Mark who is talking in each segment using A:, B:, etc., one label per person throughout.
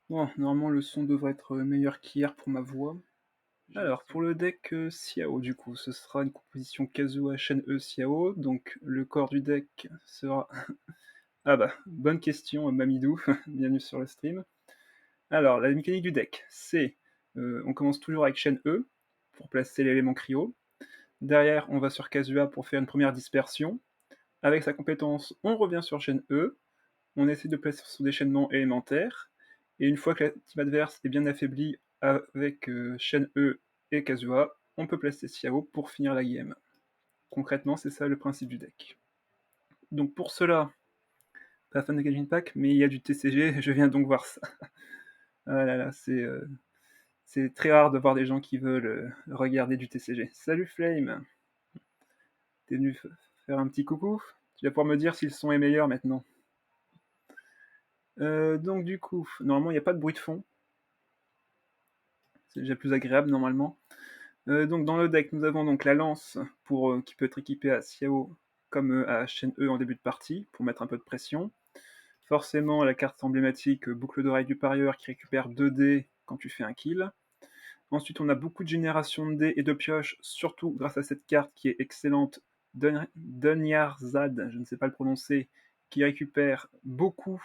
A: Bon, normalement le son devrait être meilleur qu'hier pour ma voix. Alors pour le deck Xiao du coup, ce sera une composition Kazuha Shen-E Xiao, donc le corps du deck sera... Ah bah, bonne question Mamidou, bienvenue sur le stream. Alors la mécanique du deck, c'est... on commence toujours avec Shen-E, pour placer l'élément cryo. Derrière, on va sur Kazuha pour faire une première dispersion. Avec sa compétence, on revient sur Shen-E, on essaie de placer son déchaînement élémentaire, et une fois que la team adverse est bien affaiblie avec Shen-E et Kazuha, on peut placer Xiao pour finir la game. Concrètement, c'est ça le principe du deck. Donc pour cela, pas fan de Gaijin Pack, mais il y a du TCG, je viens donc voir ça. Ah là là, c'est très rare de voir des gens qui veulent regarder du TCG. Salut Flame, t'es venu faire un petit coucou? Tu vas pouvoir me dire si le son est meilleur maintenant. Donc du coup, normalement il n'y a pas de bruit de fond. C'est déjà plus agréable normalement. Donc dans le deck, nous avons donc la lance pour, qui peut être équipée à Xiao comme à Shen-E en début de partie, pour mettre un peu de pression. Forcément, la carte emblématique boucle d'oreille du parieur qui récupère 2 dés quand tu fais un kill. Ensuite, on a beaucoup de génération de dés et de pioches, surtout grâce à cette carte qui est excellente, Dunyarzad, je ne sais pas le prononcer, qui récupère beaucoup,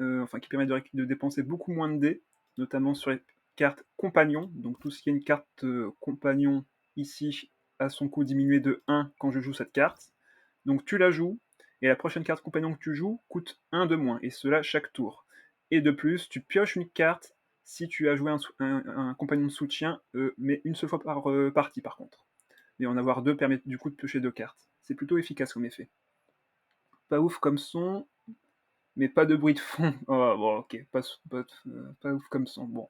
A: enfin qui permet de dépenser beaucoup moins de dés, notamment sur les cartes compagnons. Donc tout ce qui est une carte compagnon ici a son coût diminué de 1 quand je joue cette carte. Donc tu la joues, et la prochaine carte compagnon que tu joues coûte 1 de moins, et cela chaque tour. Et de plus, tu pioches une carte si tu as joué un compagnon de soutien, mais une seule fois par partie par contre. Et en avoir deux permet du coup de piocher deux cartes. C'est plutôt efficace comme effet. Pas ouf comme son, mais pas de bruit de fond. Oh, bon, ok, pas ouf comme son. Bon,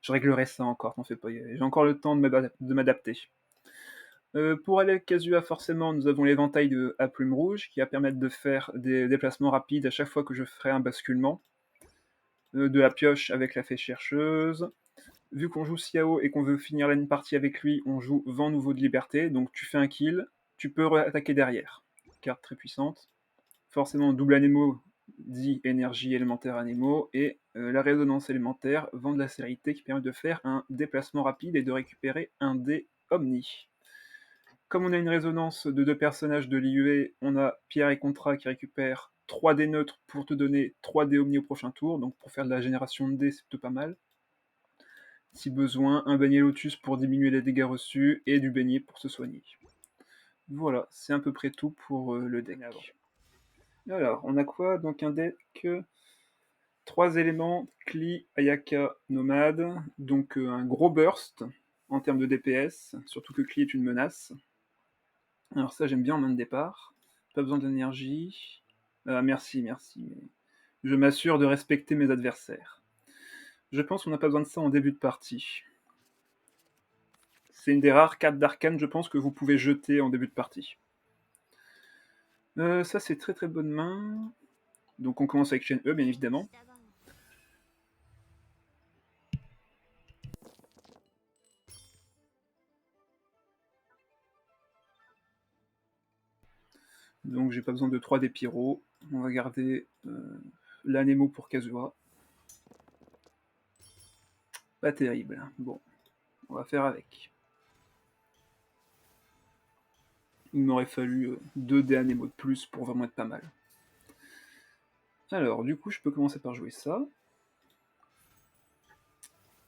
A: je réglerai ça encore, t'en fais pas. J'ai encore le temps de m'adapter. Pour aller avec Kazuha, forcément, nous avons l'éventail de à plume rouge qui va permettre de faire des déplacements rapides à chaque fois que je ferai un basculement. De la pioche avec la fée chercheuse. Vu qu'on joue Xiao et qu'on veut finir une partie avec lui, on joue Vent Nouveau de Liberté. Donc tu fais un kill, tu peux attaquer derrière. Carte très puissante. Forcément, double anémo dit énergie élémentaire anémo. Et la résonance élémentaire, Vent de la Célérité, qui permet de faire un déplacement rapide et de récupérer un dé Omni. Comme on a une résonance de deux personnages de l'IUE, on a Pierre et Contra qui récupèrent 3 dés neutres pour te donner 3 dés Omni au prochain tour. Donc pour faire de la génération de dés, c'est plutôt pas mal. Si besoin, un beignet lotus pour diminuer les dégâts reçus et du beignet pour se soigner. Voilà, c'est à peu près tout pour le deck. Alors, on a quoi? Donc un deck 3 éléments, Kli, Ayaka, Nomade, donc un gros burst en termes de DPS, surtout que Kli est une menace. Alors ça j'aime bien en main de départ, pas besoin d'énergie. Merci, merci, mais je m'assure de respecter mes adversaires. Je pense qu'on n'a pas besoin de ça en début de partie. C'est une des rares cartes d'arcane, je pense, que vous pouvez jeter en début de partie. Ça, c'est très très bonne main. Donc on commence avec chaîne E, bien évidemment. Donc j'ai pas besoin de 3 des pyros. On va garder l'Anemo pour Kazuha. Pas terrible. Bon, on va faire avec. Il m'aurait fallu 2 des Anemo de plus pour vraiment être pas mal. Alors, du coup, je peux commencer par jouer ça.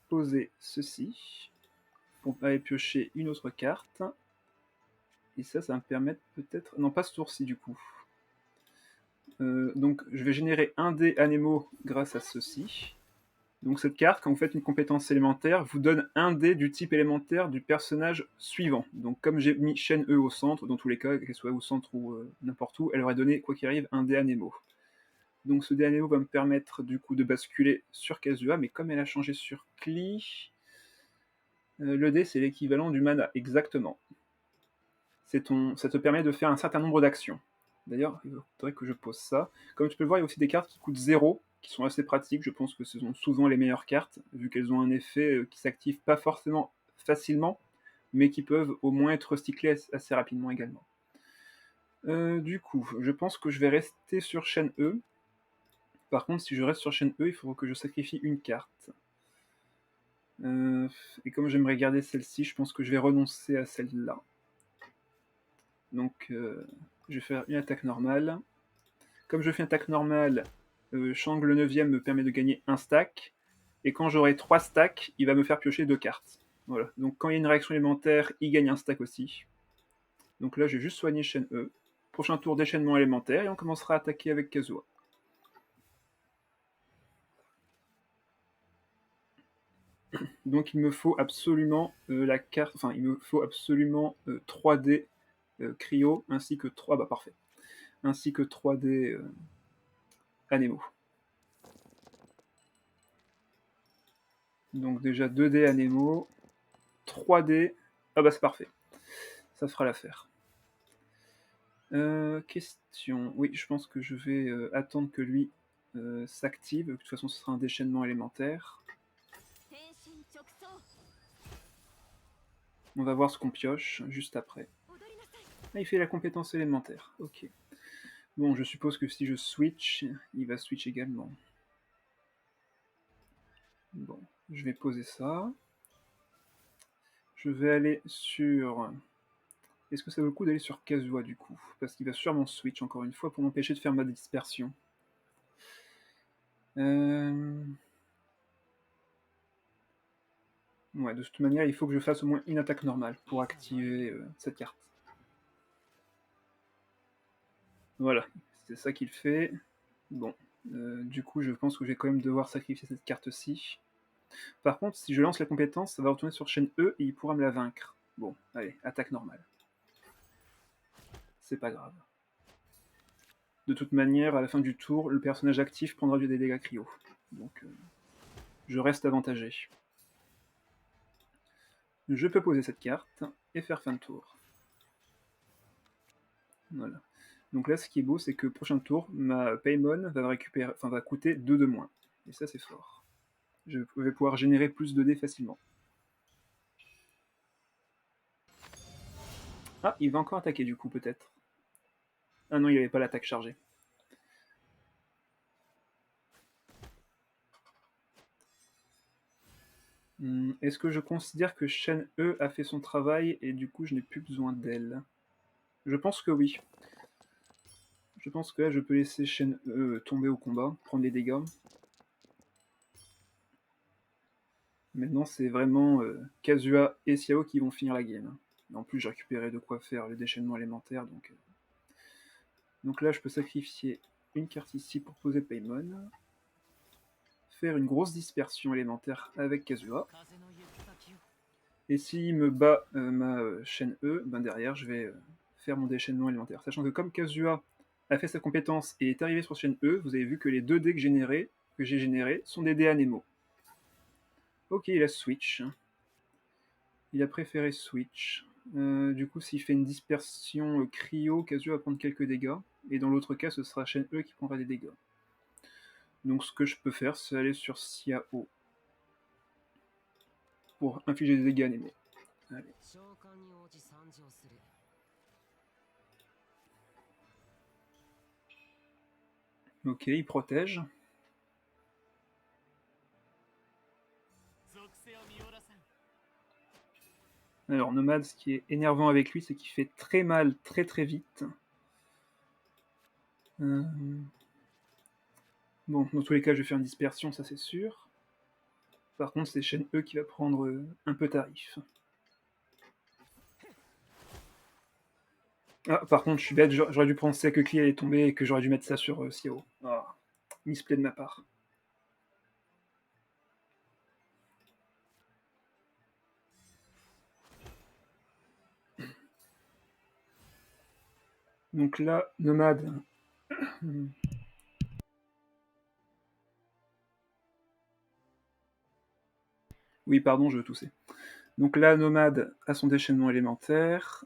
A: Poser ceci. Pour aller piocher une autre carte. Et ça va me permettre peut-être... Non, pas ce tour-ci, du coup. Donc, je vais générer un dé Anemo grâce à ceci. Donc cette carte, quand vous faites une compétence élémentaire, vous donne un dé du type élémentaire du personnage suivant. Donc comme j'ai mis Shen E au centre, dans tous les cas, qu'elle soit au centre ou n'importe où, elle aurait donné, quoi qu'il arrive, un dé à Nemo. Donc ce dé à Nemo va me permettre du coup de basculer sur Kazuha, mais comme elle a changé sur Kli, le dé c'est l'équivalent du mana, exactement. Ça te permet de faire un certain nombre d'actions. D'ailleurs, il faudrait que je pose ça. Comme tu peux le voir, il y a aussi des cartes qui coûtent 0, qui sont assez pratiques. Je pense que ce sont souvent les meilleures cartes, vu qu'elles ont un effet qui s'active pas forcément facilement, mais qui peuvent au moins être recyclées assez rapidement également. Du coup, je pense que je vais rester sur chaîne E. Par contre, si je reste sur chaîne E, il faudra que je sacrifie une carte. Et comme j'aimerais garder celle-ci, je pense que je vais renoncer à celle-là. Donc, je vais faire une attaque normale. Comme je fais une attaque normale, Shang le 9ème me permet de gagner un stack. Et quand j'aurai 3 stacks, il va me faire piocher 2 cartes. Voilà. Donc quand il y a une réaction élémentaire, il gagne un stack aussi. Donc là, j'ai juste soigné chaîne E. Prochain tour déchaînement élémentaire et on commencera à attaquer avec Kazuha. Donc il me faut absolument la carte, enfin il me faut absolument 3D cryo ainsi que 3, bah parfait, ainsi que 3D Anemo. Donc déjà 2D Anemo, 3D, ah bah c'est parfait, ça fera l'affaire. Question, oui je pense que je vais attendre que lui s'active, de toute façon ce sera un déchaînement élémentaire. On va voir ce qu'on pioche juste après. Ah, il fait la compétence élémentaire, ok. Bon, je suppose que si je switch, il va switch également. Bon, je vais poser ça. Je vais aller sur... Est-ce que ça vaut le coup d'aller sur Kazuha du coup? Parce qu'il va sûrement switch encore une fois pour m'empêcher de faire ma dispersion. Ouais, de toute manière, il faut que je fasse au moins une attaque normale pour activer cette carte. Voilà, c'est ça qu'il fait. Bon, du coup, je pense que je vais quand même devoir sacrifier cette carte-ci. Par contre, si je lance la compétence, ça va retourner sur chaîne E et il pourra me la vaincre. Bon, allez, attaque normale. C'est pas grave. De toute manière, à la fin du tour, le personnage actif prendra des dégâts cryo. Donc, je reste avantagé. Je peux poser cette carte et faire fin de tour. Voilà. Donc là, ce qui est beau, c'est que prochain tour, ma Paimon va récupérer, enfin, va coûter 2 de moins. Et ça, c'est fort. Je vais pouvoir générer plus de dés facilement. Ah, il va encore attaquer du coup, peut-être. Ah non, il n'avait pas l'attaque chargée. Est-ce que je considère que chaîne E a fait son travail et du coup je n'ai plus besoin d'elle? Je pense que oui. Je pense que là je peux laisser chaîne E tomber au combat, prendre les dégâts. Maintenant c'est vraiment Kazuha et Xiao qui vont finir la game. En plus j'ai récupéré de quoi faire le déchaînement élémentaire, donc là je peux sacrifier une carte ici pour poser Paimon. Faire une grosse dispersion élémentaire avec Kazuha. Et s'il me bat ma chaîne E, ben derrière je vais faire mon déchaînement élémentaire. Sachant que comme Kazuha a fait sa compétence et est arrivé sur chaîne E, vous avez vu que les 2 dés que j'ai générés sont des dés Anemo. Ok, il a switch. Il a préféré switch. Du coup, s'il fait une dispersion cryo, Kazuha va prendre quelques dégâts. Et dans l'autre cas, ce sera chaîne E qui prendra des dégâts. Donc ce que je peux faire, c'est aller sur Xiao pour infliger des dégâts Anemo. Allez. Ok, il protège. Alors, Nomade, ce qui est énervant avec lui, c'est qu'il fait très mal très très vite. Bon, dans tous les cas, je vais faire une dispersion, ça c'est sûr. Par contre, c'est chaîne E qui va prendre un peu tarif. Ah, par contre, je suis bête, j'aurais dû penser que Klee allait tomber et que j'aurais dû mettre ça sur Xiao. Ah, misplay de ma part. Donc là, Nomade. Oui, pardon, je veux tousser. Donc là, Nomade a son déchaînement élémentaire.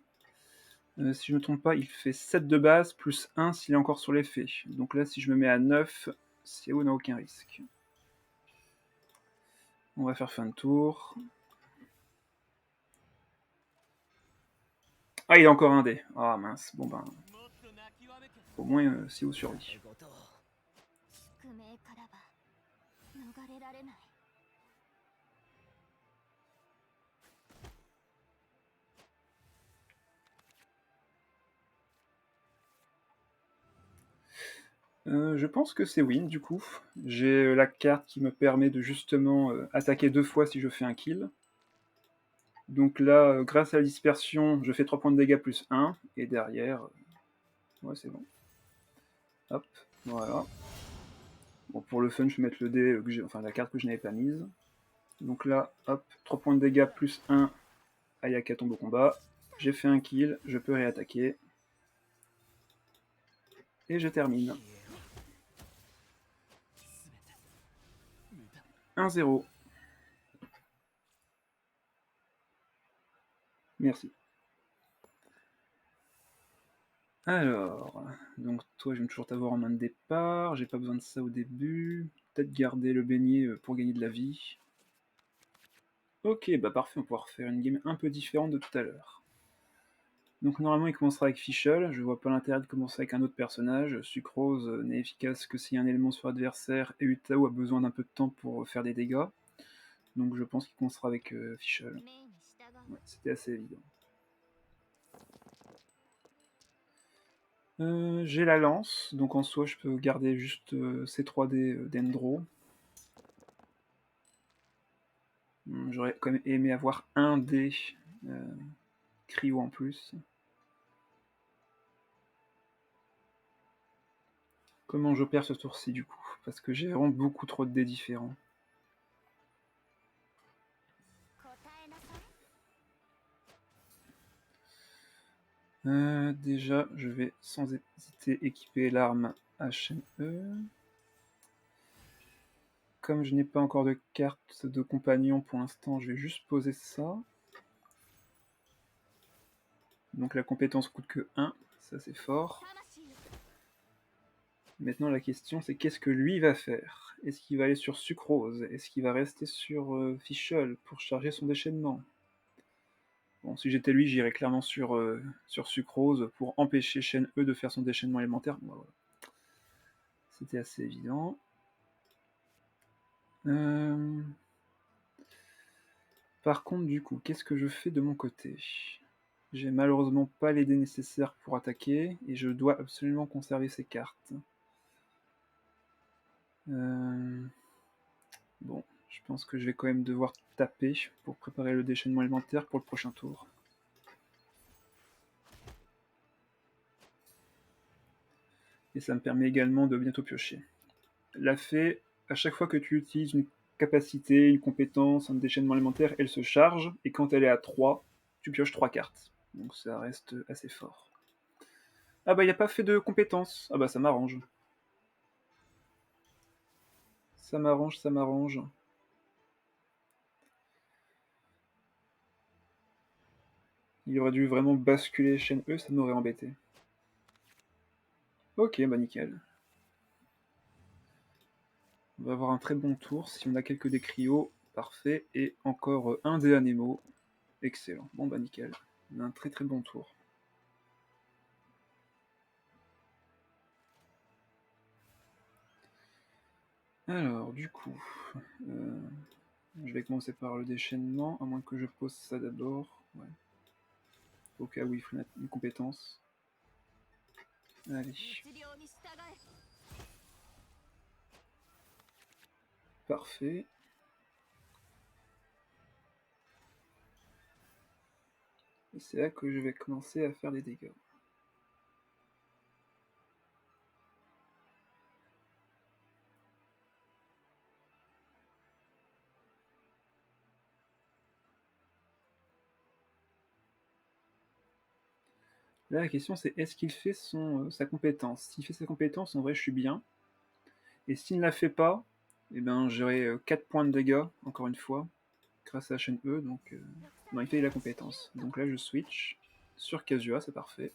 A: Si je ne me trompe pas, il fait 7 de base, plus 1 s'il est encore sur l'effet. Donc là, si je me mets à 9, Xiao n'a aucun risque. On va faire fin de tour. Ah, il a encore un dé. Ah mince, bon ben... Au moins, Xiao survit. Je pense que c'est win du coup. J'ai la carte qui me permet de justement attaquer 2 fois si je fais un kill. Donc là, grâce à la dispersion, je fais 3 points de dégâts plus 1, et derrière... ouais, c'est bon. Hop, voilà. Bon, pour le fun, je vais mettre le dé, enfin la carte que je n'avais pas mise. Donc là, hop, 3 points de dégâts plus 1, Ayaka tombe au combat. J'ai fait un kill, je peux réattaquer. Et je termine. 1-0. Merci. Alors, donc toi, j'aime toujours t'avoir en main de départ. J'ai pas besoin de ça au début. Peut-être garder le beignet pour gagner de la vie. Ok, bah parfait, on va pouvoir faire une game un peu différente de tout à l'heure. Donc normalement, il commencera avec Fischl. Je vois pas l'intérêt de commencer avec un autre personnage. Sucrose n'est efficace que s'il y a un élément sur l'adversaire, et Utao a besoin d'un peu de temps pour faire des dégâts. Donc je pense qu'il commencera avec Fischl. Ouais, c'était assez évident. J'ai la lance, donc en soi je peux garder juste ces 3D d'Endro. J'aurais quand même aimé avoir un dé cryo en plus. Comment j'opère ce tour-ci du coup? Parce que j'ai vraiment beaucoup trop de dés différents. Déjà, je vais sans hésiter équiper l'arme HME. Comme je n'ai pas encore de carte de compagnon pour l'instant, je vais juste poser ça. Donc la compétence coûte que 1, ça c'est fort. Maintenant la question c'est qu'est-ce que lui va faire? Est-ce qu'il va aller sur Sucrose? Est-ce qu'il va rester sur Fischl pour charger son déchaînement? Bon, si j'étais lui, j'irais clairement sur Sucrose pour empêcher Shen E de faire son déchaînement élémentaire. Bon, voilà. C'était assez évident. Par contre, du coup, qu'est-ce que je fais de mon côté? J'ai malheureusement pas les dés nécessaires pour attaquer, et je dois absolument conserver ces cartes. Bon, je pense que je vais quand même devoir taper pour préparer le déchaînement élémentaire pour le prochain tour. Et ça me permet également de bientôt piocher. La fée, à chaque fois que tu utilises une capacité, une compétence, un déchaînement élémentaire, elle se charge, et quand elle est à 3, tu pioches 3 cartes. Donc ça reste assez fort. Ah bah il n'y a pas fait de compétence. Ah bah ça m'arrange. Ça m'arrange, ça m'arrange. Il aurait dû vraiment basculer chaîne E, ça m'aurait embêté. Ok, bah nickel. On va avoir un très bon tour. Si on a quelques décrios, parfait. Et encore un des animaux. Excellent. Bon bah nickel. On a un très très bon tour. Alors, du coup, je vais commencer par le déchaînement, à moins que je pose ça d'abord. Ouais. Au cas où il faut une compétence. Allez. Parfait. Et c'est là que je vais commencer à faire des dégâts. Là, la question c'est est-ce qu'il fait sa compétence? S'il fait sa compétence, en vrai, je suis bien. Et s'il ne la fait pas, eh ben, j'aurai 4 points de dégâts, encore une fois, grâce à la chaîne E. Donc, non, il fait la compétence. Donc là, je switch sur Kazuha, c'est parfait.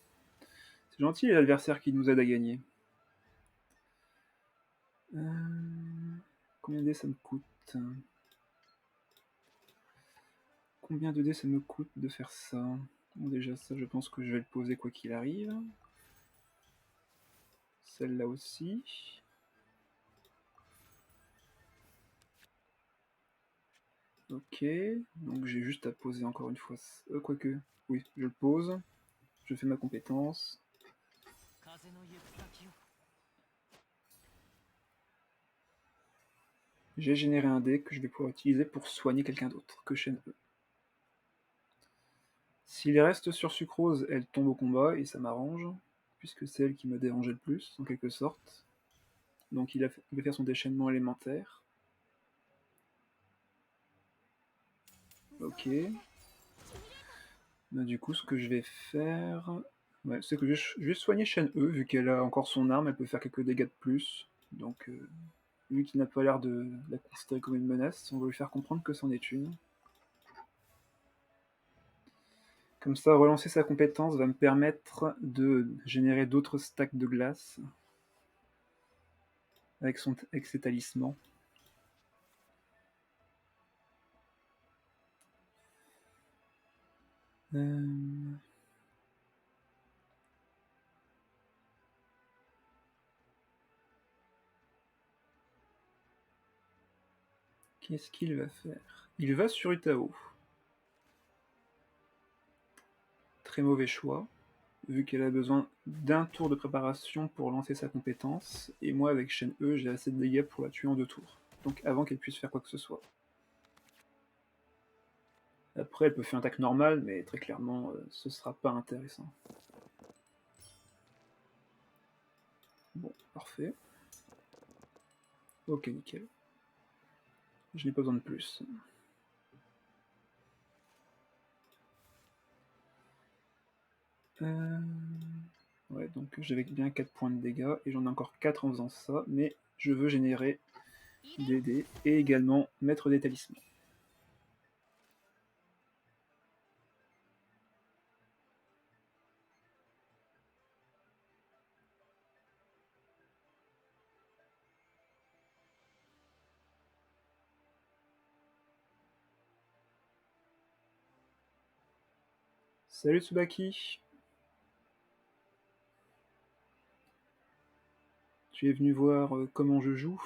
A: C'est gentil l'adversaire qui nous aide à gagner. Combien de dés ça me coûte? Combien de dés ça me coûte de faire ça? Bon, déjà, ça, je pense que je vais le poser quoi qu'il arrive. Celle-là aussi. Ok, donc j'ai juste à poser encore une fois. Quoique, oui, je le pose. Je fais ma compétence. J'ai généré un dé que je vais pouvoir utiliser pour soigner quelqu'un d'autre que Shen E. S'il reste sur Sucrose, elle tombe au combat et ça m'arrange, puisque c'est elle qui me dérangeait le plus, en quelque sorte. Donc il va faire son déchaînement élémentaire. Ok. Bah, du coup, ce que je vais faire, ouais, c'est que je vais soigner Shen E, vu qu'elle a encore son arme, elle peut faire quelques dégâts de plus. Donc, lui qui n'a pas l'air de la considérer comme une menace, on va lui faire comprendre que c'en est une. Comme ça, relancer sa compétence va me permettre de générer d'autres stacks de glace avec ses talismans. Qu'est-ce qu'il va faire? Il va sur Utao. Très mauvais choix, vu qu'elle a besoin d'un tour de préparation pour lancer sa compétence, et moi avec Shen E, j'ai assez de dégâts pour la tuer en 2 tours. Donc avant qu'elle puisse faire quoi que ce soit. Après, elle peut faire une attaque normale, mais très clairement, ce sera pas intéressant. Bon, parfait. Ok, nickel. Je n'ai pas besoin de plus. Ouais, donc j'avais bien 4 points de dégâts, et j'en ai encore 4 en faisant ça, mais je veux générer des dés, et également mettre des talismans. Salut Tsubaki! Tu es venu voir comment je joue?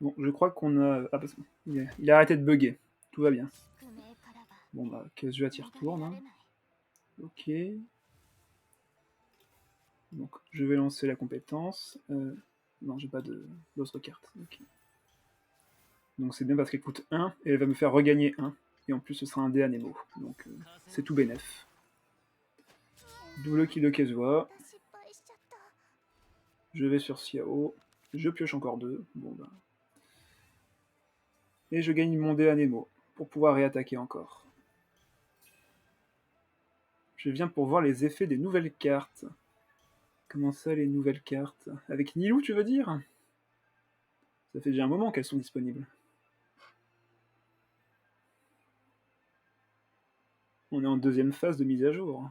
A: Bon, je crois qu'on a... Ah, parce qu'il a arrêté de bugger. Tout va bien. Bon bah, Kazuha t'y retourne. Hein. Ok. Donc, je vais lancer la compétence. Non, j'ai pas d'autres cartes. Okay. Donc c'est bien parce qu'elle coûte 1, et elle va me faire regagner 1. Et en plus, ce sera un dé à Nemo. Donc, c'est tout bénef. Double kill de Kazuha. Je vais sur Xiao. Je pioche encore 2. Bon bah. Et je gagne mon dé à Nemo, pour pouvoir réattaquer encore. Je viens pour voir les effets des nouvelles cartes. Comment ça, les nouvelles cartes? Avec Nilou, tu veux dire? Ça fait déjà un moment qu'elles sont disponibles. On est en deuxième phase de mise à jour.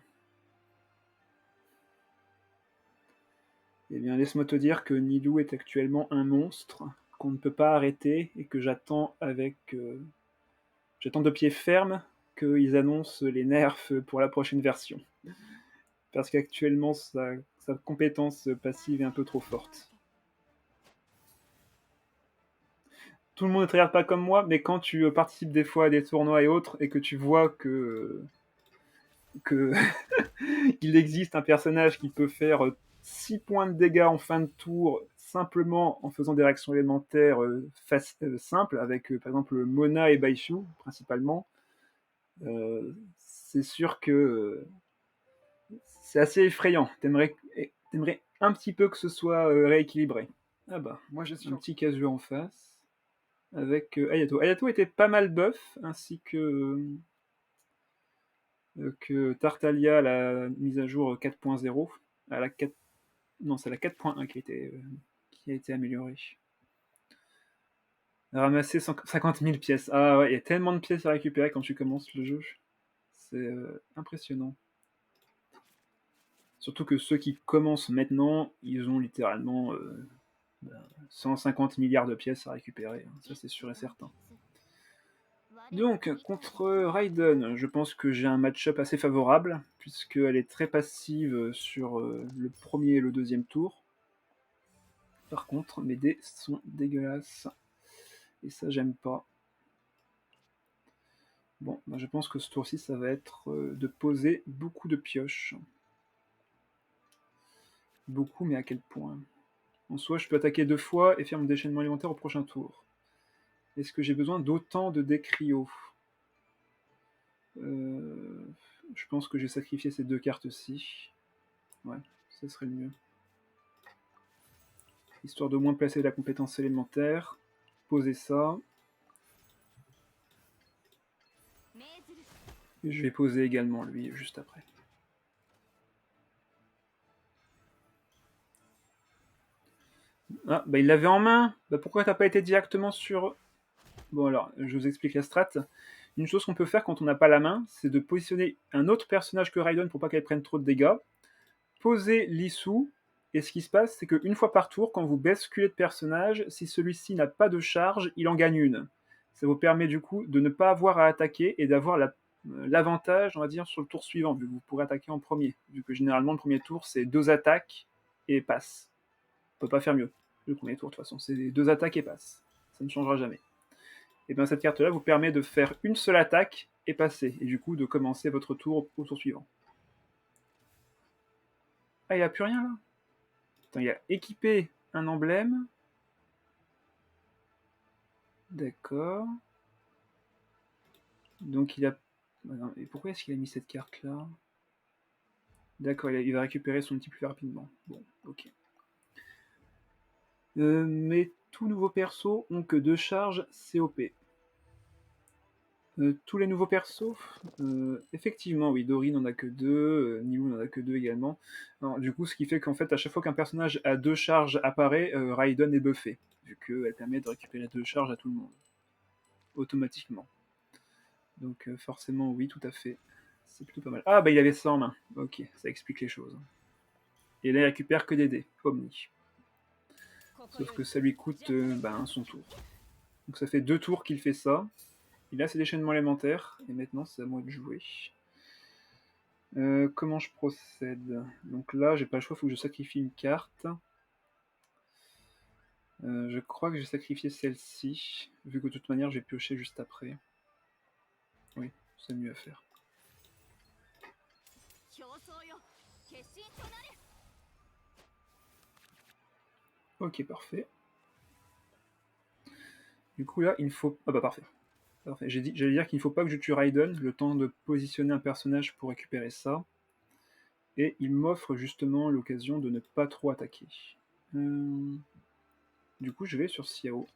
A: Eh bien, laisse-moi te dire que Nilou est actuellement un monstre qu'on ne peut pas arrêter et que j'attends j'attends de pied ferme qu'ils annoncent les nerfs pour la prochaine version. Parce qu'actuellement, sa compétence passive est un peu trop forte. Tout le monde ne te regarde pas comme moi, mais quand tu participes des fois à des tournois et autres, et que tu vois qu'il existe un personnage qui peut faire 6 points de dégâts en fin de tour simplement en faisant des réactions élémentaires simples, avec par exemple Mona et Baishu principalement, c'est sûr que c'est assez effrayant. T'aimerais un petit peu que ce soit rééquilibré. Ah bah, moi j'ai un petit Kazuha en face, avec Ayato. Ayato était pas mal buff, ainsi que Tartaglia, la mise à jour 4.0, à la 4... Non, c'est la 4.1 qui a été améliorée. Ramasser 50 000 pièces. Ah ouais, il y a tellement de pièces à récupérer quand tu commences le jeu. C'est impressionnant. Surtout que ceux qui commencent maintenant, ils ont littéralement 150 milliards de pièces à récupérer. Ça, c'est sûr et certain. Donc, contre Raiden, je pense que j'ai un match-up assez favorable, puisqu'elle est très passive sur le premier et le deuxième tour. Par contre, mes dés sont dégueulasses. Et ça, j'aime pas. Bon, bah, je pense que ce tour-ci, ça va être de poser beaucoup de pioches. Beaucoup, mais à quel point? En soi, je peux attaquer 2 fois et faire mon déchaînement élémentaire au prochain tour. Est-ce que j'ai besoin d'autant de dés cryo? Je pense que j'ai sacrifié ces 2 cartes-ci. Ouais, ça serait le mieux. Histoire de moins placer la compétence élémentaire. Poser ça. Et je vais poser également lui juste après. Ah, bah il l'avait en main. Bah pourquoi t'as pas été directement sur... Bon alors, je vous explique la strat. Une chose qu'on peut faire quand on n'a pas la main, c'est de positionner un autre personnage que Raiden pour pas qu'elle prenne trop de dégâts. Poser l'issue, et ce qui se passe, c'est qu'une fois par tour, quand vous basculez de personnage, si celui-ci n'a pas de charge, il en gagne une. Ça vous permet du coup de ne pas avoir à attaquer et d'avoir l'avantage, on va dire, sur le tour suivant, vu que vous pourrez attaquer en premier. Vu que généralement, le premier tour, c'est 2 attaques et passe. On peut pas faire mieux. Le premier tour, de toute façon, c'est 2 attaques et passe. Ça ne changera jamais. Et bien cette carte-là vous permet de faire une seule attaque et passer, et du coup de commencer votre tour au tour suivant. Ah, il n'y a plus rien là. Attends, il a équipé un emblème. D'accord. Donc il a... Et pourquoi est-ce qu'il a mis cette carte-là? D'accord, il va récupérer son petit plus rapidement. Bon, ok. Mais tous nouveaux persos ont que 2 charges COP. Tous les nouveaux persos, effectivement, oui, Dory n'en a que 2, Nilou n'en a que 2 également. Alors, du coup, ce qui fait qu'en fait, à chaque fois qu'un personnage à 2 charges apparaît, Raiden est buffé, vu qu'elle permet de récupérer 2 charges à tout le monde, automatiquement. Donc forcément, oui, tout à fait. C'est plutôt pas mal. Ah, bah il avait ça en main. Ok, ça explique les choses. Et là, il récupère que des dés, Omni. Sauf que ça lui coûte son tour. Donc ça fait 2 tours qu'il fait ça. Il a ses déchaînements élémentaires, et maintenant c'est à moi de jouer. Comment je procède? Donc là, j'ai pas le choix, il faut que je sacrifie une carte. Je crois que j'ai sacrifié celle-ci, vu que de toute manière, j'ai pioché juste après. Oui, c'est mieux à faire. Ok, parfait. Du coup là, il me faut... Ah bah parfait. Parfait. J'allais dire qu'il ne faut pas que je tue Raiden, le temps de positionner un personnage pour récupérer ça. Et il m'offre justement l'occasion de ne pas trop attaquer. Du coup, je vais sur Xiao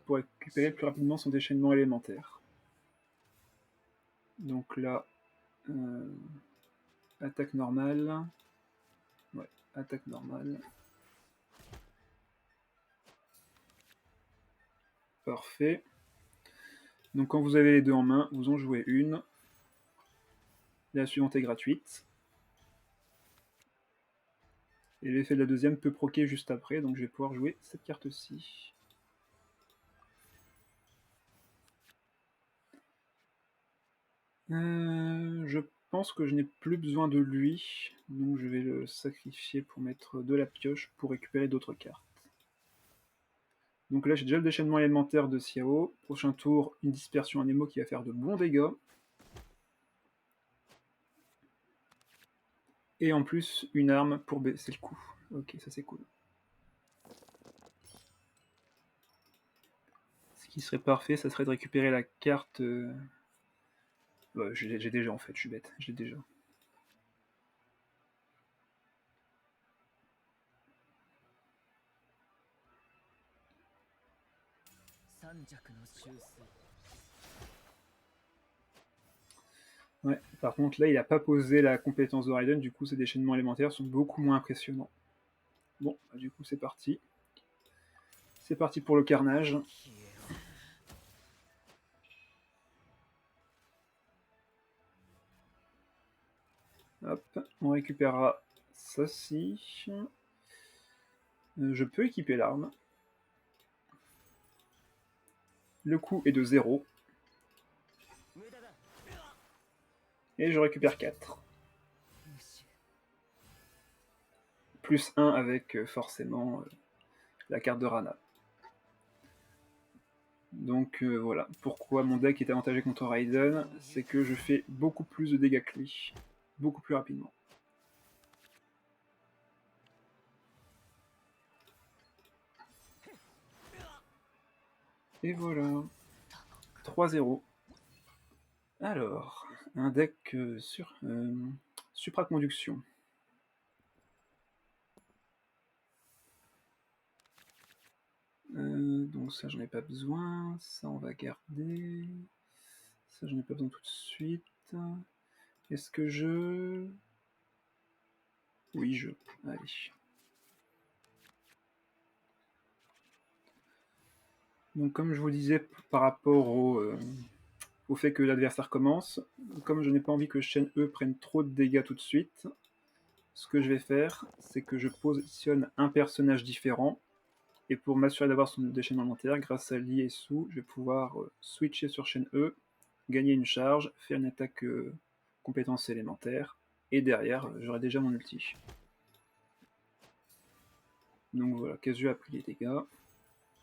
A: pour récupérer plus rapidement son déchaînement élémentaire. Donc là, attaque normale. Ouais, attaque normale. Parfait. Donc quand vous avez les 2 en main, vous en jouez une. La suivante est gratuite. Et l'effet de la deuxième peut proquer juste après, donc je vais pouvoir jouer cette carte-ci. Je pense que je n'ai plus besoin de lui, donc je vais le sacrifier pour mettre de la pioche pour récupérer d'autres cartes. Donc là j'ai déjà le déchaînement élémentaire de Xiao. Prochain tour, une dispersion Anemo qui va faire de bons dégâts. Et en plus, une arme pour baisser le coup. Ok, ça c'est cool. Ce qui serait parfait, ça serait de récupérer la carte... Ouais, j'ai déjà en fait, je suis bête, j'ai déjà. Ouais, par contre là il n'a pas posé la compétence de Raiden, du coup ses déchaînements élémentaires sont beaucoup moins impressionnants. Bon, bah, du coup c'est parti. C'est parti pour le carnage. Hop, on récupérera ceci. Je peux équiper l'arme. Le coût est de 0. Et je récupère 4. Plus 1 avec forcément la carte de Rana. Donc voilà, pourquoi mon deck est avantagé contre Raiden, c'est que je fais beaucoup plus de dégâts que lui, beaucoup plus rapidement. Et voilà, 3-0. Alors, un deck sur supraconduction. Donc ça j'en ai pas besoin, ça on va garder, ça j'en ai pas besoin tout de suite. Est-ce que je... Oui, allez. Donc comme je vous disais par rapport au fait que l'adversaire commence, comme je n'ai pas envie que Shen E prenne trop de dégâts tout de suite, ce que je vais faire, c'est que je positionne un personnage différent, et pour m'assurer d'avoir son déchaînement élémentaire, grâce à Li et Su, je vais pouvoir switcher sur Shen E, gagner une charge, faire une attaque compétence élémentaire, et derrière, j'aurai déjà mon ulti. Donc voilà, Kazuya a pris les dégâts,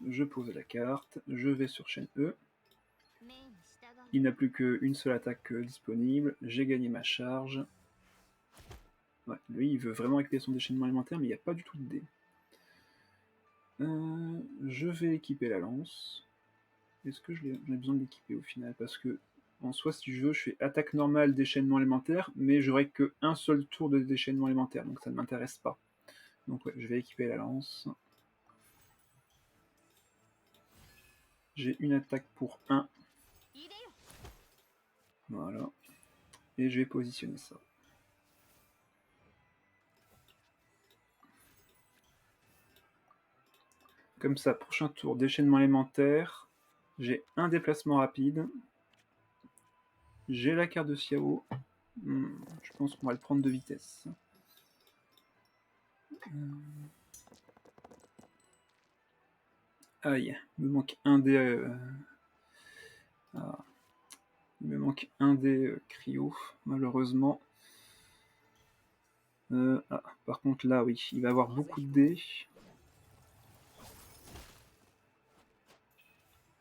A: je pose la carte, je vais sur Shen E, il n'a plus qu'une seule attaque disponible, j'ai gagné ma charge. Ouais, lui, il veut vraiment récupérer son déchaînement élémentaire, mais il n'y a pas du tout de dés. Je vais équiper la lance. Est-ce que j'en ai besoin de l'équiper au final? Parce que, en soi, si je veux, je fais attaque normale, déchaînement élémentaire, mais j'aurai qu'un seul tour de déchaînement élémentaire, donc ça ne m'intéresse pas. Donc ouais, je vais équiper la lance. J'ai une attaque pour 1. Voilà. Et je vais positionner ça. Comme ça, prochain tour, déchaînement élémentaire. J'ai un déplacement rapide. J'ai la carte de Xiao. Je pense qu'on va le prendre de vitesse. Aïe, il me manque un dé. Il me manque un dé cryo, malheureusement. Par contre là, oui, il va avoir beaucoup de dés.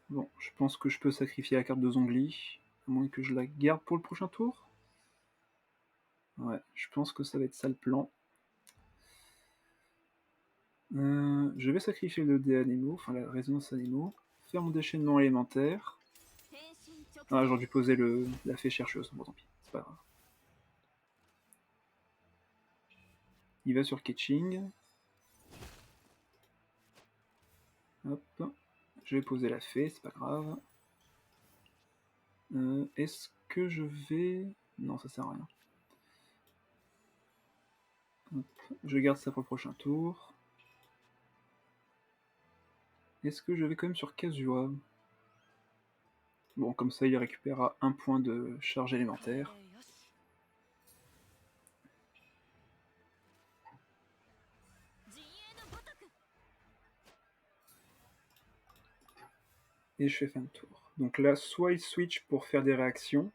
A: Bon, je pense que je peux sacrifier la carte de Zhongli, à moins que je la garde pour le prochain tour. Ouais, je pense que ça va être ça le plan. Je vais sacrifier le dé Anemo, enfin la résonance Anemo, faire mon déchaînement élémentaire. Ah, j'aurais dû poser la fée chercheuse, bon tant pis, c'est pas grave. Il va sur Ketching. Hop, je vais poser la fée, c'est pas grave. Est-ce que je vais... Non, ça sert à rien. Hop, je garde ça pour le prochain tour. Est-ce que je vais quand même sur Kazuya? Bon, comme ça, il récupérera un point de charge élémentaire. Et je fais fin de tour. Donc là, soit il switch pour faire des réactions,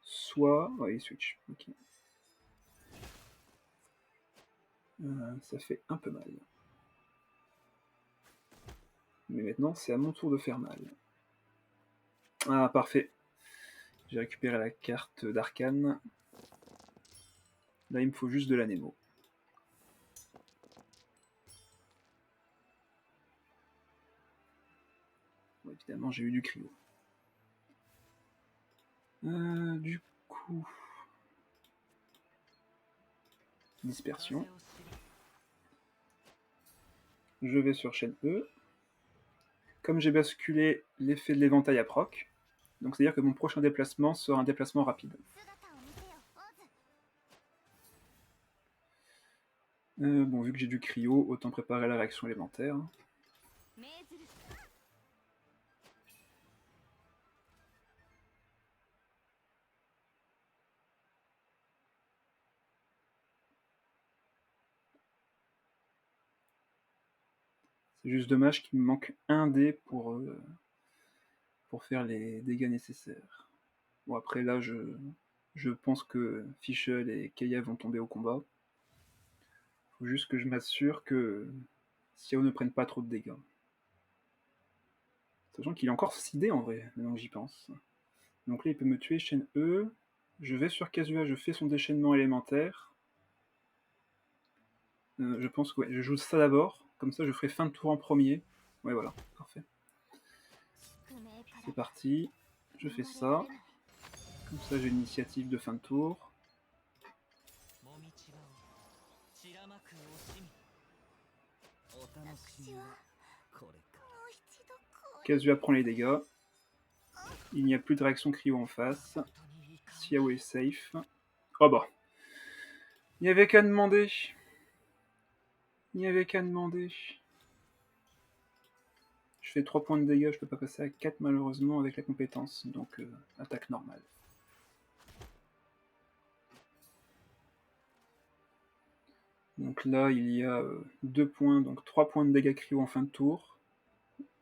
A: soit... Ouais, il switch, ok. Ça fait un peu mal. Mais maintenant, c'est à mon tour de faire mal. Ah, parfait. J'ai récupéré la carte d'Arcane. Là, il me faut juste de la Nemo. Bon, évidemment, j'ai eu du cryo. Du coup... Dispersion. Je vais sur chaîne E. Comme j'ai basculé l'effet de l'éventail à proc, donc c'est-à-dire que mon prochain déplacement sera un déplacement rapide. Bon, vu que j'ai du cryo, autant préparer la réaction élémentaire. C'est juste dommage qu'il me manque un dé pour faire les dégâts nécessaires. Bon, après là, je Je pense que Fischl et Keia vont tomber au combat. Faut juste que je m'assure que Xiao ne prenne pas trop de dégâts. Sachant qu'il est encore 6D en vrai, maintenant que j'y pense. Donc là, il peut me tuer, chaîne E. Je vais sur Kazuha, je fais son déchaînement élémentaire. Je pense que ouais, je joue ça d'abord. Comme ça, je ferai fin de tour en premier. Ouais, voilà, parfait. C'est parti. Je fais ça. Comme ça, j'ai l'initiative de fin de tour. Kazuha prend les dégâts. Il n'y a plus de réaction cryo en face. Xiao est safe. Oh bah. Il n'y avait qu'à demander. Il n'y avait qu'à demander. Je fais 3 points de dégâts, je peux pas passer à 4 malheureusement avec la compétence. Donc attaque normale. Donc là, il y a 2 points, donc 3 points de dégâts cryo en fin de tour.